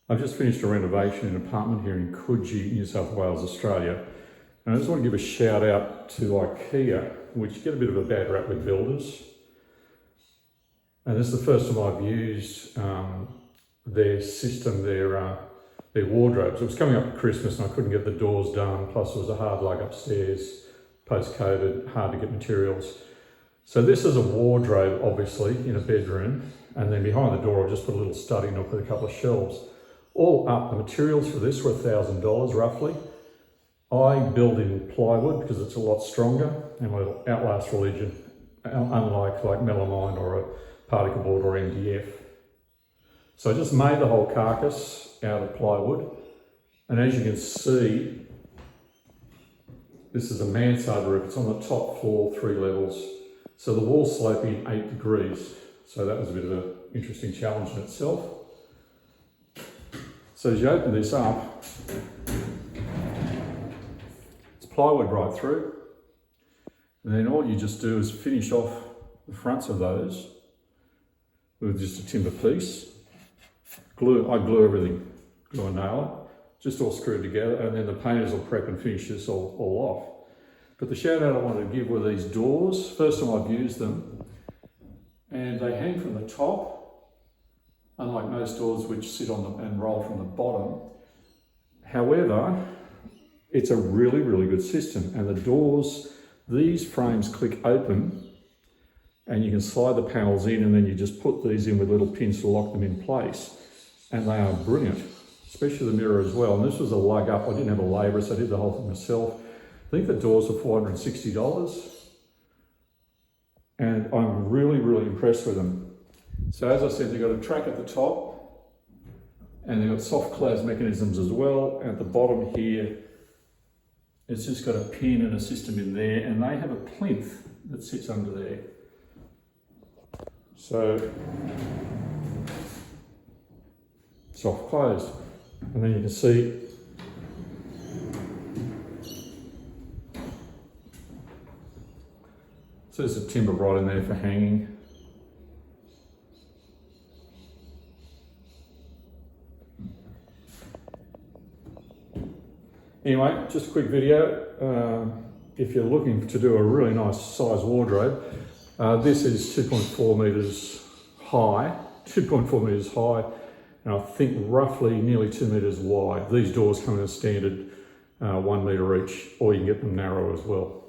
I've just finished a renovation in an apartment here in Coogee, New South Wales, Australia. And I just want to give a shout out to IKEA, which get a bit of a bad rap with builders. And this is the first time I've used their system, their wardrobes. It was coming up to Christmas and I couldn't get the doors done, plus it was a hard lug upstairs, post-COVID, hard to get materials. So this is a wardrobe, obviously, in a bedroom, and then behind the door I'll just put a little study nook with a couple of shelves. All up, the materials for this were $1,000 roughly. I build in plywood because it's a lot stronger and will outlast religion, unlike melamine or a particle board or MDF. So I just made the whole carcass out of plywood, and as you can see, this is a mansard roof. It's on the top floor, 3 levels. So the wall's sloping 8 degrees. So that was a bit of an interesting challenge in itself. So as you open this up, it's plywood right through. And then all you just do is finish off the fronts of those with just a timber piece. Glue, I glue everything, glue and nail it, just all screwed together, and then the painters will prep and finish this all off. But the shout out I wanted to give were these doors. First time I've used them, and they hang from the top, unlike most doors which sit on them and roll from the bottom. However, it's a really, really good system. And the doors, these frames click open and you can slide the panels in, and then you just put these in with little pins to lock them in place. And they are brilliant, especially the mirror as well. And this was a lug up. I didn't have a labourer, so I did the whole thing myself. I think the doors were $460. And I'm really, really impressed with them. So as I said, they've got a track at the top, and they've got soft close mechanisms as well. At the bottom here, it's just got a pin and a system in there, and they have a plinth that sits under there. So, soft closed. And then you can see so there's a timber rod in there for hanging. Anyway, just a quick video. If you're looking to do a really nice size wardrobe, this is 2.4 metres high, and I think roughly nearly 2 metres wide. These doors come in a standard 1 metre each, or you can get them narrow as well.